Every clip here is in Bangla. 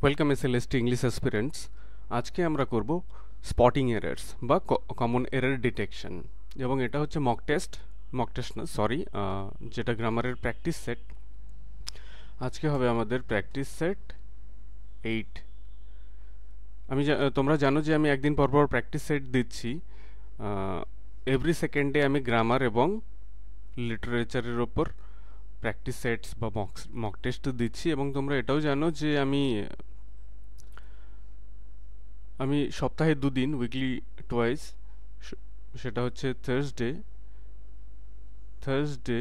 Welcome SLST English aspirants. আজকে আমরা করব স্পটিং এরার্স বা কমন এরার ডিটেকশন, এবং এটা হচ্ছে মক টেস্ট না সরি, যেটা গ্রামারের প্র্যাকটিস সেট। আজকে হবে আমাদের প্র্যাকটিস সেট 8। তোমরা জানো যে আমি একদিন পর পর প্র্যাকটিস সেট দিচ্ছি। এভরি সেকেন্ডে আমি গ্রামার এবং লিটারেচারের ওপর প্র্যাকটিস সেটস বা মক টেস্ট দিচ্ছি, এবং তোমরা এটাও জানো যে আমি সপ্তাহে দুদিন, উইকলি টোয়াইস, সেটা হচ্ছে থার্সডে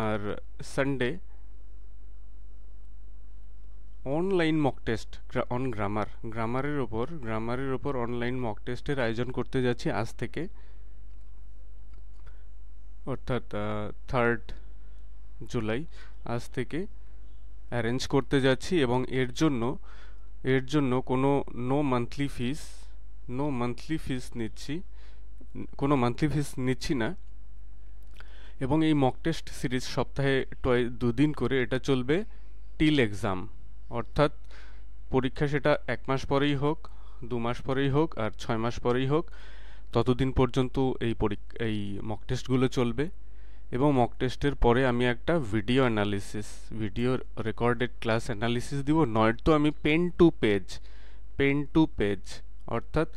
আর Sunday, online mock test on গ্রামারের ওপর অনলাইন মক টেস্টের আয়োজন করতে যাচ্ছি আজ থেকে, অর্থাৎ 3rd জুলাই আজ থেকে অ্যারেঞ্জ করতে যাচ্ছি। এবং এর জন্য কোনো মান্থলি ফিস নিচ্ছি না। এবং এই মক টেস্ট সিরিজ সপ্তাহে দুদিন করে এটা চলবে টিল এক্সাম, অর্থাৎ পরীক্ষা সেটা 1 মাস পরেই হোক, 2 মাস পরেই হোক, আর 6 মাস পরেই হোক, ততদিন পর্যন্ত এই মক টেস্টগুলো চলবে। এবং মক টেস্টের পরে আমি একটা ভিডিও রেকর্ডেড ক্লাস অ্যানালিসিস দিব। নয়তো আমি পেন টু পেজ অর্থাৎ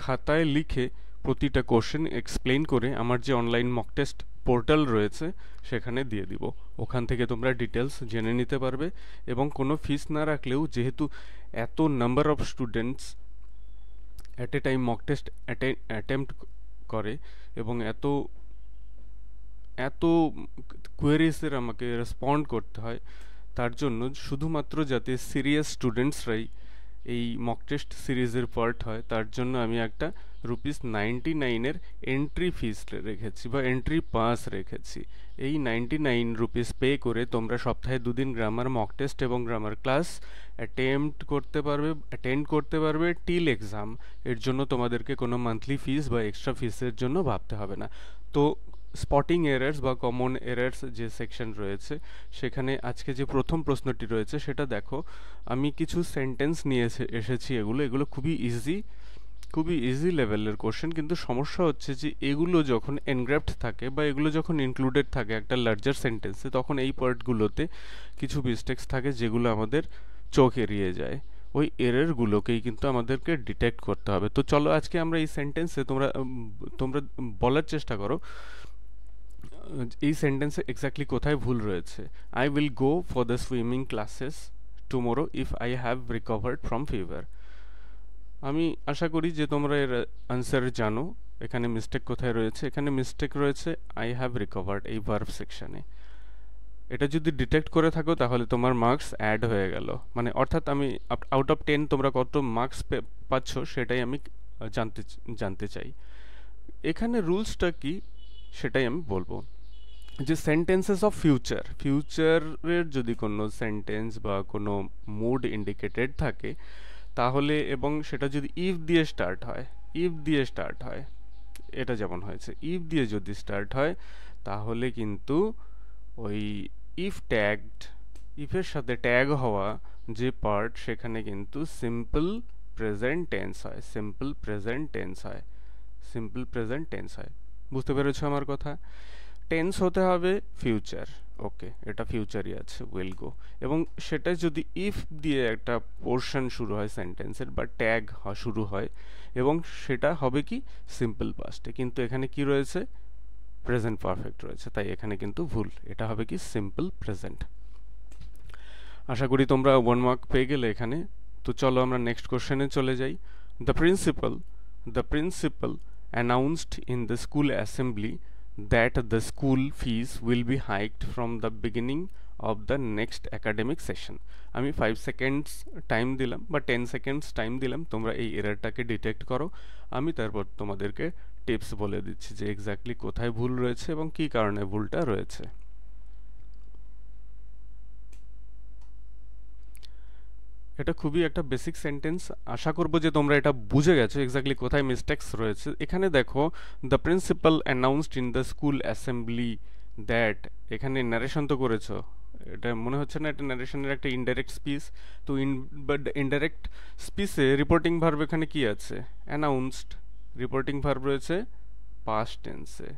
খাতায় লিখে প্রতিটা কোশ্চেন এক্সপ্লেইন করে আমার যে অনলাইন মক টেস্ট পোর্টাল রয়েছে সেখানে দিয়ে দিব। ওখান থেকে তোমরা ডিটেলস জেনে নিতে পারবে, এবং কোনো ফিস না রাখলেও, যেহেতু এত number of students at a time mock test attempt করে এবং এত কোয়েরিজের আমাকে রেসপন্ড করতে হয়, তার জন্য শুধুমাত্র যাতে সিরিয়াস স্টুডেন্টসরাই এই মক টেস্ট সিরিজের পার্ট হয়, তার জন্য আমি একটা ₹99 এন্ট্রি ফিস রেখেছি বা এন্ট্রি পাস রেখেছি। এই 99 রুপিস পে করে তোমরা সপ্তাহে দুদিন গ্রামার মক টেস্ট এবং গ্রামার ক্লাস অ্যাটেন্ড করতে পারবে টিল এক্সাম। এর জন্য তোমাদেরকে কোনো মান্থলি ফিস বা এক্সট্রা ফিসের জন্য ভাবতে হবে না। তো স্পটিং এরার্স বা কমন এরার্স যে সেকশন রয়েছে, সেখানে আজকে যে প্রথম প্রশ্নটি রয়েছে সেটা দেখো। আমি কিছু সেন্টেন্স নিয়ে এসেছি। এগুলো খুবই ইজি লেভেলের কোশ্চেন, কিন্তু সমস্যা হচ্ছে যে এগুলো যখন এনগ্রাফট থাকে বা এগুলো যখন ইনক্লুডেড থাকে একটা লার্জার সেন্টেন্সে, তখন এই পার্টগুলোতে কিছু মিস্টেক্স থাকে যেগুলো আমাদের চোখ এড়িয়ে যায়। ওই এররগুলোকেই কিন্তু আমাদেরকে ডিটেক্ট করতে হবে। তো চলো আজকে আমরা এই সেন্টেন্সে তোমরা বলার চেষ্টা করো এই সেন্টেন্সে এক্স্যাক্টলি কোথায় ভুল রয়েছে। I will go for the swimming classes tomorrow if I have recovered from fever. আমি আশা করি যে তোমরা এর আনসার জানো। এখানে মিস্টেক কোথায় রয়েছে? এখানে মিস্টেক রয়েছে আই হ্যাভ রিকভার্ড এই ভার্ব সেকশনে। এটা যদি ডিটেক্ট করে থাকো তাহলে তোমার মার্কস অ্যাড হয়ে গেল, মানে অর্থাৎ আমি আউট অফ 10 তোমরা কত মার্কস পাচ্ছ সেটাই আমি জানতে চাই। এখানে রুলসটা কি সেটাই আমি বলবো। যে সেন্টেন্সেস অফ ফিউচারের যদি কোনো সেন্টেন্স বা কোনো মুড ইন্ডিকেটেড থাকে তাহলে, এবং সেটা যদি ইফ দিয়ে স্টার্ট হয়, এটা যেমন হয়েছে, ইফ দিয়ে যদি স্টার্ট হয়, তাহলে কিন্তু ওই ইফের সাথে ট্যাগ হওয়া যে পার্ট, সেখানে কিন্তু সিম্পল প্রেজেন্ট টেন্স হয়। বুঝতে পেরেছো আমার কথা? টেন্স হতে হবে ফিউচার। ওকে, এটা ফিউচারই আছে, উইল গো। এবং সেটা যদি ইফ দিয়ে একটা পোর্শন শুরু হয় সেন্টেন্সের বা ট্যাগ শুরু হয়, এবং সেটা হবে কি সিম্পল পাস্টে, কিন্তু এখানে কি রয়েছে? প্রেজেন্ট পারফেক্ট রয়েছে, তাই এখানে কিন্তু ভুল। এটা হবে কি সিম্পল প্রেজেন্ট। আশা করি তোমরা 1 মার্ক পেয়ে গেলে এখানে। তো চলো আমরা নেক্সট কোশ্চেনে চলে যাই। The principal announced in the school assembly that the school fees will be hiked from the beginning of the next academic session. আমি 5 সেকেন্ডস টাইম দিলাম বা 10 সেকেন্ডস টাইম দিলাম, তোমরা এই এররটাকে ডিটেক্ট করো। আমি তারপর তোমাদেরকে টিপস বলে দিচ্ছি যে এক্স্যাক্টলি কোথায় ভুল রয়েছে এবং কী কারণে ভুলটা রয়েছে। এটা খুবই একটা বেসিক সেন্টেন্স। আশা করব যে তোমরা এটা বুঝে গেছো এক্স্যাক্টলি কোথায় মিস্টেক্স রয়েছে। এখানে দেখো, the principal announced in the school assembly that, এখানে ন্যারেশন তো করেছো, এটা মনে হচ্ছে না এটা ন্যারেশনের একটা ইনডাইরেক্ট স্পিচ? তো ইনডাইরেক্ট স্পিচে রিপোর্টিং ভার্ব এখানে কি আছে? অ্যানাউন্সড। রিপোর্টিং ভার্ব রয়েছে পাস্ট টেন্সে।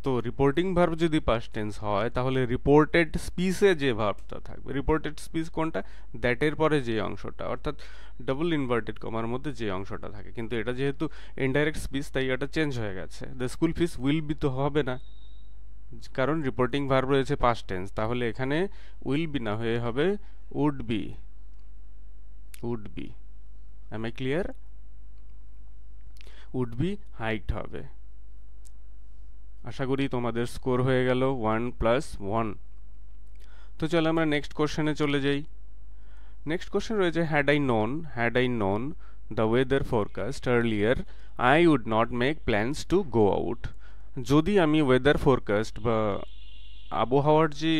তো রিপোর্টিং ভার্ব যদি পাস্ট টেন্স হয় তাহলে রিপোর্টেড স্পিচে যে ভার্বটা থাকবে, রিপোর্টেড স্পিচ কোনটা? দ্যাটের পরে যে অংশটা, অর্থাৎ ডাবল ইনভার্টেড কমার মধ্যে যে অংশটা থাকে। কিন্তু এটা যেহেতু ইনডাইরেক্ট স্পিচ তাই এটা চেঞ্জ হয়ে গেছে। The school fees will be তো হবে না, কারণ রিপোর্টিং ভার্ব রয়েছে পাস্ট টেন্স। তাহলে এখানে উইল বি না হয়ে হবে would be. Would be. Am I clear? Would be hiked হবে। আশা করি তোমাদের স্কোর হয়ে গেল 1+1। তো চলো আমরা নেক্সট কোশ্চেনে চলে যাই। নেক্সট কোশ্চেন রয়েছে had I known the weather forecast earlier I would not make plans to go out. যদি আমি ওয়েদার ফোরকাস্ট বা আবহাওয়ার যে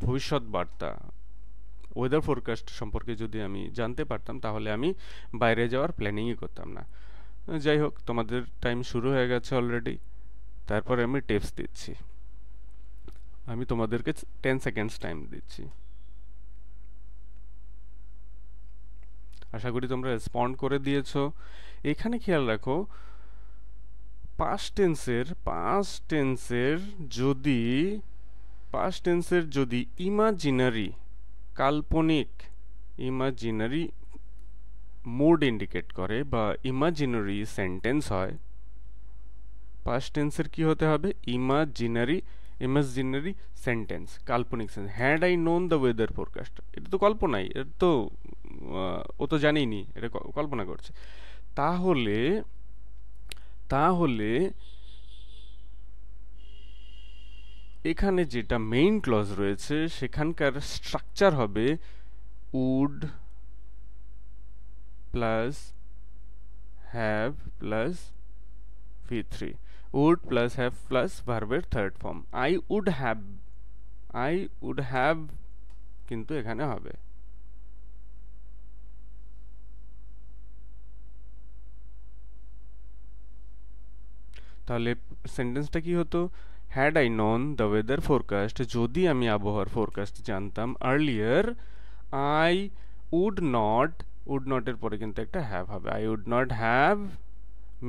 ভবিষ্যৎ বার্তা, ওয়েদার ফোরকাস্ট সম্পর্কে যদি আমি জানতে পারতাম তাহলে আমি বাইরে যাওয়ার প্ল্যানিংই করতাম না। যাই হোক, তোমাদের টাইম শুরু হয়ে গেছে অলরেডি। তারপরে আমি টিপস দিচ্ছি। আমি তোমাদেরকে 10 সেকেন্ডস টাইম দিচ্ছি। আশা করি তোমরা রেসপন্ড করে দিয়েছো। এখানে খেয়াল রাখো, পাস্ট টেন্সের যদি ইমাজিনারি, কাল্পনিক ইমাজিনারি মুড ইন্ডিকেট করে বা ইমাজিনারি সেন্টেন্স হয়, পাস্ট টেন্সের কি হতে হবে? ইমাজিনারি সেন্টেন্স, কাল্পনিক sentence. Had I known the weather forecast, এটা তো কল্পনাই, এটা তো ও তো জানেইনি, এটা কল্পনা করছে। তাহলে এখানে যেটা মেইন ক্লজ রয়েছে সেখানকার স্ট্রাকচার হবে would plus have plus V3, would plus have plus ভার্বের third form. I would have কিন্তু এখানে হবে। তাহলে সেন্টেন্সটা কি হতো? Had I known the weather forecast, যদি আমি আবহাওয়ার ফোরকাস্ট জানতাম, আর্লিয়ার আই উড নটের পরে কিন্তু একটা হ্যাভ হবে। I would not have,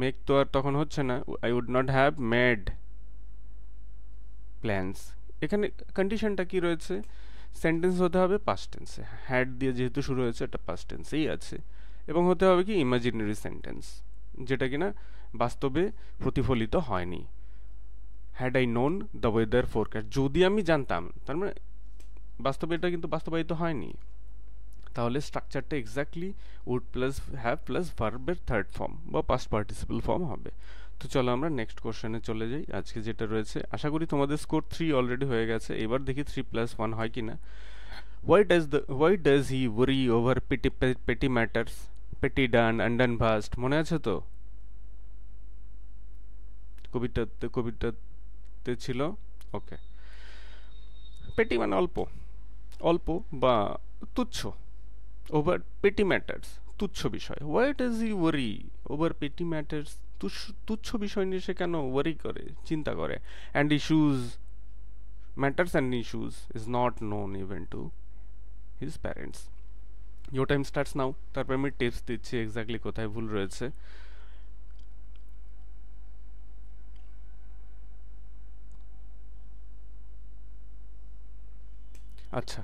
make তো আর তখন হচ্ছে না, I would not have made plans. এখানে কন্ডিশনটা কি রয়েছে? সেন্টেন্স হতে হবে পাস্ট টেন্সে, হ্যাড দিয়ে যেহেতু শুরু হয়েছে এটা পাস্ট টেন্সেই আছে, এবং হতে হবে কি ইমাজিনারি সেন্টেন্স, যেটা কিনা বাস্তবে প্রতিফলিত হয়নি। Had I known the weather forecast, যদি আমি জানতাম, তার মানে বাস্তবে এটা কিন্তু বাস্তবায়িত হয়নি। তাহলে স্ট্রাকচারটা exactly would plus have plus ভার্বের থার্ড ফর্ম বা পাস্ট পার্টিসিপল ফর্ম হবে। তো চলো আমরা নেক্সট কোশ্চেনে চলে যাই। আজকে যেটা রয়েছে, আশা করি তোমাদের স্কোর 3 অলরেডি হয়ে গেছে। এবার দেখি 3+1 হয় কিনা। Why does he worry over petty matters? Petty done, undone past, মনে আছে তো? কবিতাতে ছিল। ওকে, পেটি মানে অল্প বা তুচ্ছ। ওভার পেটি ম্যাটার্স, তুচ্ছ বিষয়। Why does he worry over পেটি ম্যাটার্স? তুচ্ছ বিষয় নিয়ে সে কেন ওয়ারি করে, চিন্তা করে? And issues, matters and issues is not known even to his parents. Your time starts নাও। তারপর আমি টিপস দিচ্ছি এক্স্যাক্টলি কোথায় ভুল রয়েছে। আচ্ছা,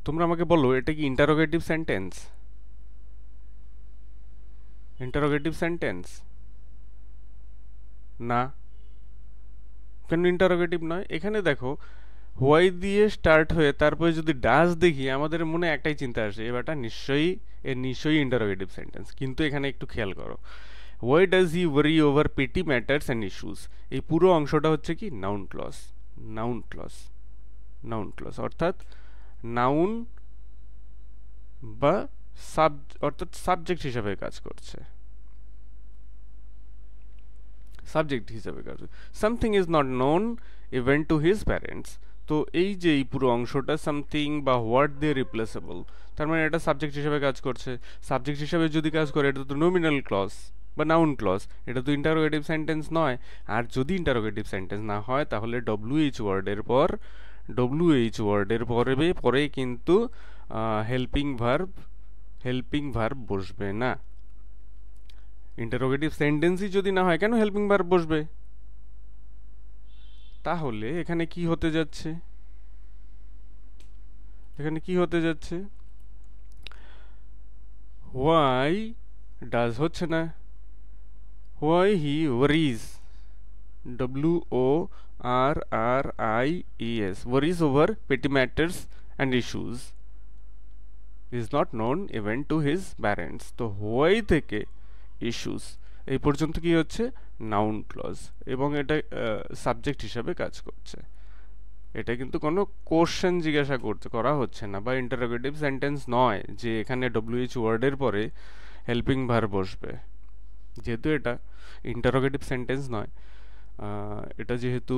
তোমরা আমাকে বলো, এটা কি ইন্টারোগেটিভ সেন্টেন্স? ইন্টারোগেটিভ সেন্টেন্স না। কেন ইন্টারোগেটিভ নয়? এখানে দেখো, হোয়াই দিয়ে স্টার্ট হয়ে তারপরে যদি ডাজ দেখি, আমাদের মনে একটাই চিন্তা আসে, এবারটা নিশ্চয়ই ইন্টারোগেটিভ সেন্টেন্স। কিন্তু এখানে একটু খেয়াল করো, why does he worry over পেটি ম্যাটার্স অ্যান্ড ইস্যুস, এই পুরো অংশটা হচ্ছে কি নাউন ক্লজ। অর্থাৎ নাউন বা অর্থাৎ সাবজেক্ট হিসাবে কাজ করছে। Something is not known even to his parents. তো এই যে এই পুরো অংশটা সামথিং বা হোয়াট দিয়ে রিপ্লেসেবল, তার মানে এটা সাবজেক্ট হিসাবে কাজ করছে। সাবজেক্ট হিসাবে যদি কাজ করে, এটা তো নমিনাল ক্লজ বা নাউন ক্লজ, এটা তো ইন্টারোগেটিভ সেন্টেন্স নয়। আর যদি ইন্টারোগেটিভ সেন্টেন্স না হয় তাহলে WH ওয়ার্ডের পর WH ওয়ার্ডের পরে কিন্তু হেল্পিং ভার্ব বসবে না। ইন্টারোগেটিভ সেন্টেন্সই যদি না হয় কেন হেল্পিং ভার্ব বসবে? তাহলে এখানে কি হতে যাচ্ছে? হোয়াই ডাজ হচ্ছে না, why he worries, WORRIES, worries over petty matters and issues, is not known even to his parents। তো হোয়াই থেকে ইস্যুস এই পর্যন্ত কি হচ্ছে? নাউন ক্লজ, এবং এটা সাবজেক্ট হিসাবে কাজ করছে। এটা কিন্তু কোনো কোশ্চেন জিজ্ঞাসা করা হচ্ছে না, বা ইন্টারোগেটিভ সেন্টেন্স নয় যে এখানে WH ওয়ার্ডের পরে হেল্পিং ভার্ব বসবে। যেহেতু এটা ইন্টারোগেটিভ সেন্টেন্স নয়, এটা যেহেতু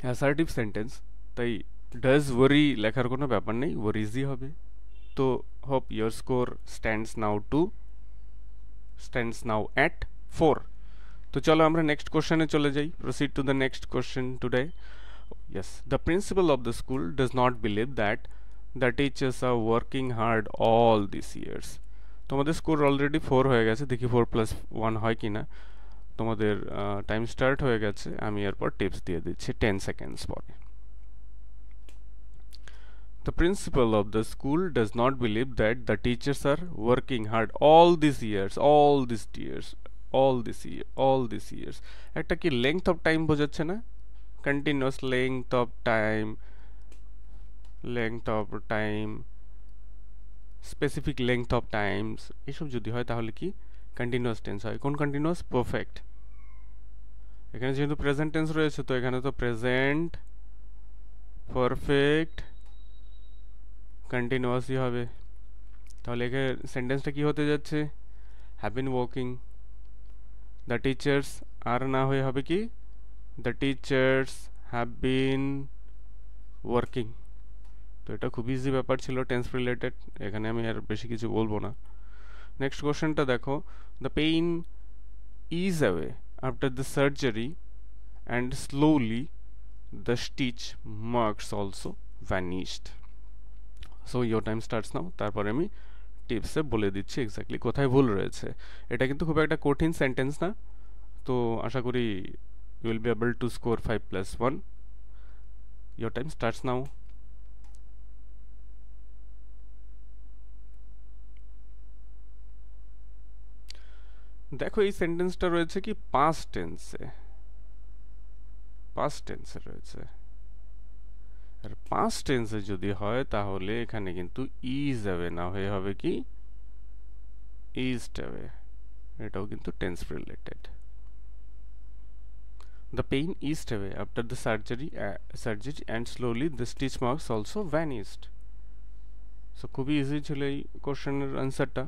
অ্যাসার্টিভ সেন্টেন্স, তাই ডাজ ওয়ারি লেখার কোনো ব্যাপার নেই, ওয়ারিজই হবে। তো hope your score stands now at 4। তো চলো আমরা নেক্সট কোশ্চেনে চলে যাই। Proceed to the next question today. Yes, the principal of the school does not believe that the teachers are working hard all these years। তোমাদের স্কোর অলরেডি 4 হয়ে গেছে, দেখি 4+1 হয় কিনা। তোমাদের টাইম স্টার্ট হয়ে গেছে, আমি এরপর টিপস দিয়ে দিচ্ছি 10 সেকেন্ডস পরে। The principal of the school does not believe that the teachers are working hard all these years। একটা কি লেংথ অফ টাইম বোঝাচ্ছে না? Continuous length of time, specific length of Times, এসব যদি হয় তাহলে কি কন্টিনিউয়াস টেন্স হয়। কোন কন্টিনিউয়াস? পারফেক্ট। এখানে যেহেতু প্রেজেন্ট টেন্স রয়েছে, তো এখানে তো প্রেজেন্ট পারফেক্ট কন্টিনিউয়াসই হবে। তাহলে এখানে সেন্টেন্সটা কি হতে যাচ্ছে? Have been working. The teachers আর না হয়ে হবে কি? The teachers have been working. তো এটা খুব ইজি ব্যাপার ছিল, টেন্স রিলেটেড, এখানে আমি আর বেশি কিছু বলবো না। নেক্সট কোশ্চেনটা দেখো। The pain is away after the surgery and slowly the stitch marks also vanished. So your time starts নাও। তারপরে আমি টিপসে বলে দিচ্ছি এক্স্যাক্টলি কোথায় ভুল রয়েছে। এটা কিন্তু খুব একটা কঠিন সেন্টেন্স না, তো আশা করি you will be able to score 5+1। Your time starts now. দেখো এই সেন্টেন্সটা রয়েছে কি পাস্ট টেন্সে রয়েছে। আর পাস্ট টেন্সে যদি হয় তাহলে এখানে কিন্তু ইজ অ্যাওয়ে না হয়ে হবে কি ইজড অ্যাওয়ে। এটাও কিন্তু tense related. The pain eased away after the surgery and slowly the stitch marks also vanished। So খুবই ইজি ছিল এই কোশ্চেনের আনসারটা।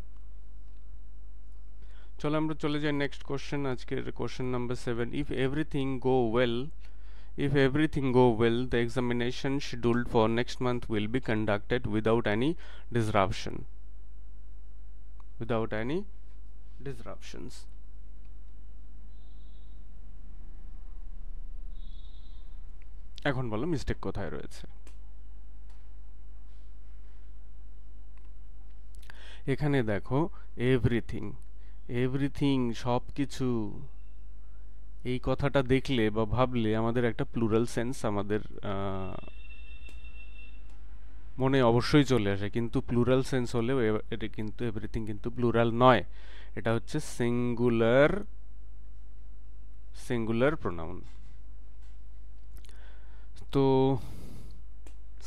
চলো আমরা চলে যাই নেক্সট কোশ্চেন, আজকের question number 7। If everything go well, the examination scheduled for next month will be conducted without any disruptions। এখন বলো মিস্টেক কোথায় রয়েছে? এখানে দেখো এভরিথিং সব কিছু, এই কথাটা দেখলে বা ভাবলে আমাদের একটা প্লুরাল সেন্স আমাদের মনে অবশ্যই চলে আসে, কিন্তু প্লুরাল সেন্স হলেও এটা কিন্তু এভরিথিং কিন্তু প্লুরাল নয়, এটা হচ্ছে সিঙ্গুলার প্রোনাউন। তো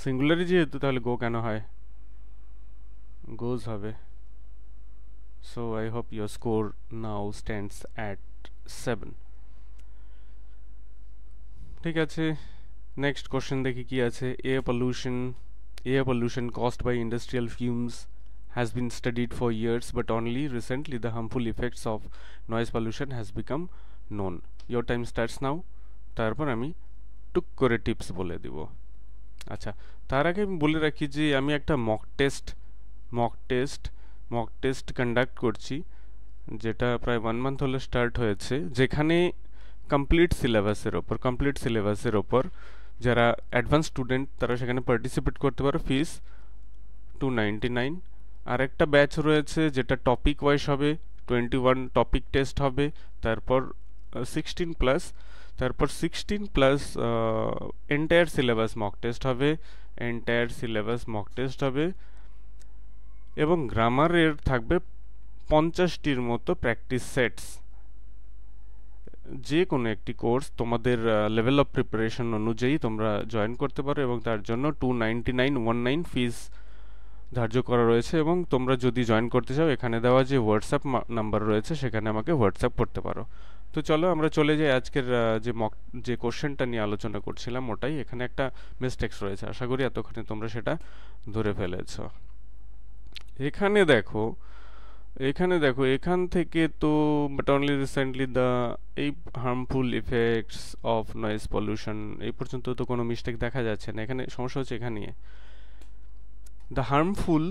সিঙ্গুলারই যেহেতু, তাহলে গো কেন হয়? গোজ হবে। So I hope your score now stands at 7। ঠিক আছে, নেক্সট কোশ্চেন দেখি কি আছে। Air pollution caused by industrial fumes has been studied for years, but only recently the harmful effects of noise pollution has become known। Your time starts now। তারপর আমি টুক করে টিপস বলে দিব। আচ্ছা, তার আগে আমি বলে রাখি যে আমি একটা মক টেস্ট কন্ডাক্ট করছি, যেটা প্রায় 1 মান্থ হলে স্টার্ট হয়েছে, যেখানে কমপ্লিট সিলেবাসের ওপর যারা অ্যাডভান্স স্টুডেন্ট তারা সেখানে পার্টিসিপেট করতে পারো, ফিস 299। আর একটা ব্যাচ রয়েছে যেটা টপিক ওয়াইজ হবে, 21 টপিক টেস্ট হবে, তারপর 16+, তারপর 16+ এন্টায়ার সিলেবাস মক টেস্ট হবে, এন্টায়ার সিলেবাস মক টেস্ট হবে, এবং গ্রামারের থাকবে 50টির মতো প্র্যাকটিস সেটস। যে কোনো একটি কোর্স তোমাদের লেভেল অফ প্রিপারেশন অনুযায়ী তোমরা জয়েন করতে পারো, এবং তার জন্য 299.19 ফিস ধার্য করা রয়েছে। এবং তোমরা যদি জয়েন করতে চাও, এখানে দেওয়া যে হোয়াটসঅ্যাপ নাম্বার রয়েছে সেখানে আমাকে হোয়াটসঅ্যাপ করতে পারো। তো চলো আমরা চলে যাই আজকের যে কোশ্চেনটা নিয়ে আলোচনা করছিলাম ওটাই। এখানে একটা মিস্টেক্স রয়েছে, আশা করি এতক্ষণে তোমরা সেটা ধরে ফেলেছ। এখানে দেখো এখান থেকে তো বাট অনলি রিসেন্টলি এই harmful effects of noise pollution, এই পর্যন্ত তো কোনো মিস্টেক দেখা যাচ্ছে না। এখানে সমস্যা হচ্ছে এখানে the harmful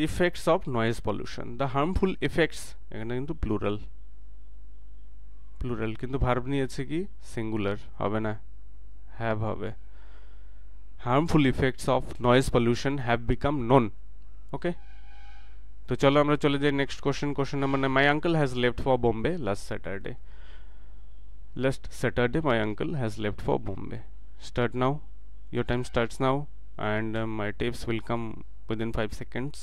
effects of noise pollution. The harmful effects এখানে কিন্তু প্লুরাল কিন্তু ভার্ব নিয়েছে কি সিঙ্গুলার, হবে না, হ্যাভ হবে। Harmful effects of noise pollution have become known. Okay, তো চলো আমরা চলে যাই next question number 9। My uncle has left for Bombay last Saturday my uncle has left for Bombay. Start now. Your time starts now, and my tips will come within 5 seconds.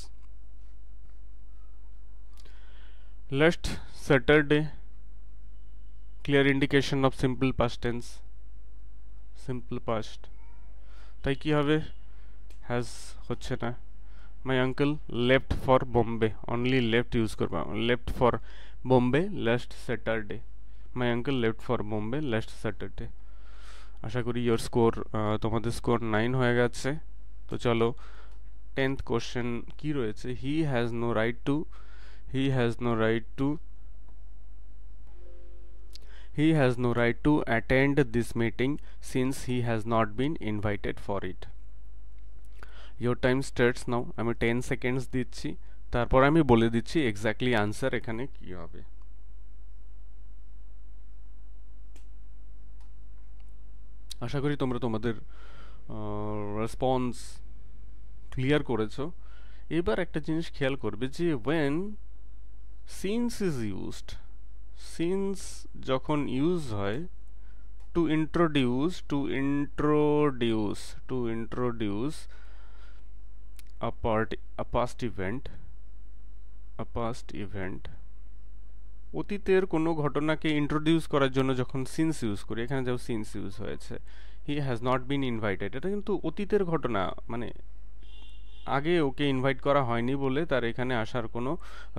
Last Saturday, clear indication of simple past tense, simple past, তাই কি হবে, has হচ্ছে না। my uncle left for Bombay, only left use করবা, left for Bombay last Saturday. my uncle left for Bombay last Saturday. আশা করি your score তোমাদের স্কোর 9 হয়ে গেছে। তো চলো 10th কোশ্চেন কি রয়েছে। he has no right to attend this meeting since he has not been invited for it. your time starts now. আমি 10 সেকেন্ডস দিচ্ছি, তারপর আমি বলে দিচ্ছি এক্স্যাক্টলি আনসার এখানে কি হবে। আশা করি তোমরা তোমাদের রেসপন্স ক্লিয়ার করেছো। এবার একটা জিনিস খেয়াল করবে যে when since is used, since যখন ইউজ হয় to introduce a past event, অতীতের কোনো ঘটনাকে ইন্ট্রোডিউস করার জন্য যখন সিন্স ইউজ করি, এখানে যাও সিন্স ইউজ হয়েছে, he has not been invited, এটা কিন্তু অতীতের ঘটনা, মানে আগে ওকে ইনভাইট করা হয়নি বলে তার এখানে আসার কোনো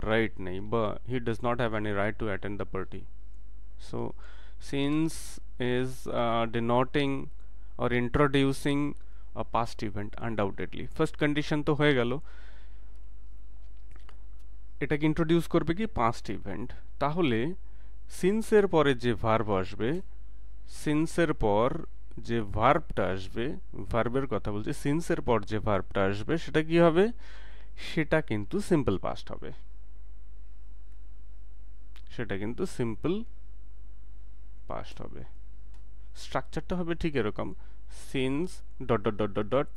রাইট নেই, বা he does not have any right to attend the party. So since is ডিনোটিং or introducing a past event undoubtedly. First condition তো হয়ে গেল, এটাকে ইন্ট্রোডিউস করবে কি পাস্ট ইভেন্ট। তাহলে সিন্সের পরে যে ভার্ব আসবে, সিন্সের পর যে ভার্বটা আসবে, ভার্বের কথা বলছি, সিন্সের পর যে ভার্বটা আসবে সেটা কি হবে, সেটা কিন্তু সিম্পল পাস্ট হবে, সেটা কিন্তু সিম্পল পাস্ট হবে। স্ট্রাকচারটা হবে ঠিক এরকম, since dot dot dot dot dot,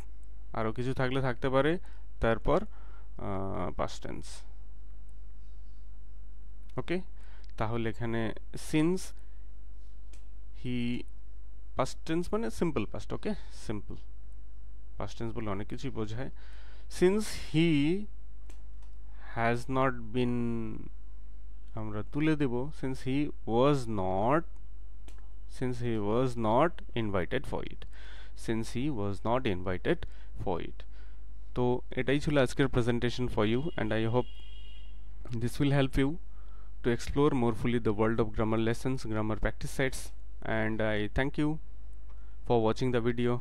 আরও কিছু থাকলে থাকতে পারে, তারপর পাস্ট টেন্স। ওকে, তাহলে এখানে সিন্স হি, পাস্ট টেন্স মানে simple past. Okay, simple past tense বলে অনেক কিছুই বোঝায়। Since he has not been, আমরা তুলে দেব since he was not invited for it. তো এটাই ছিল আজকের presentation for you, and I hope this will help you to explore more fully the world of grammar lessons, grammar practice sets, and I thank you for watching the video.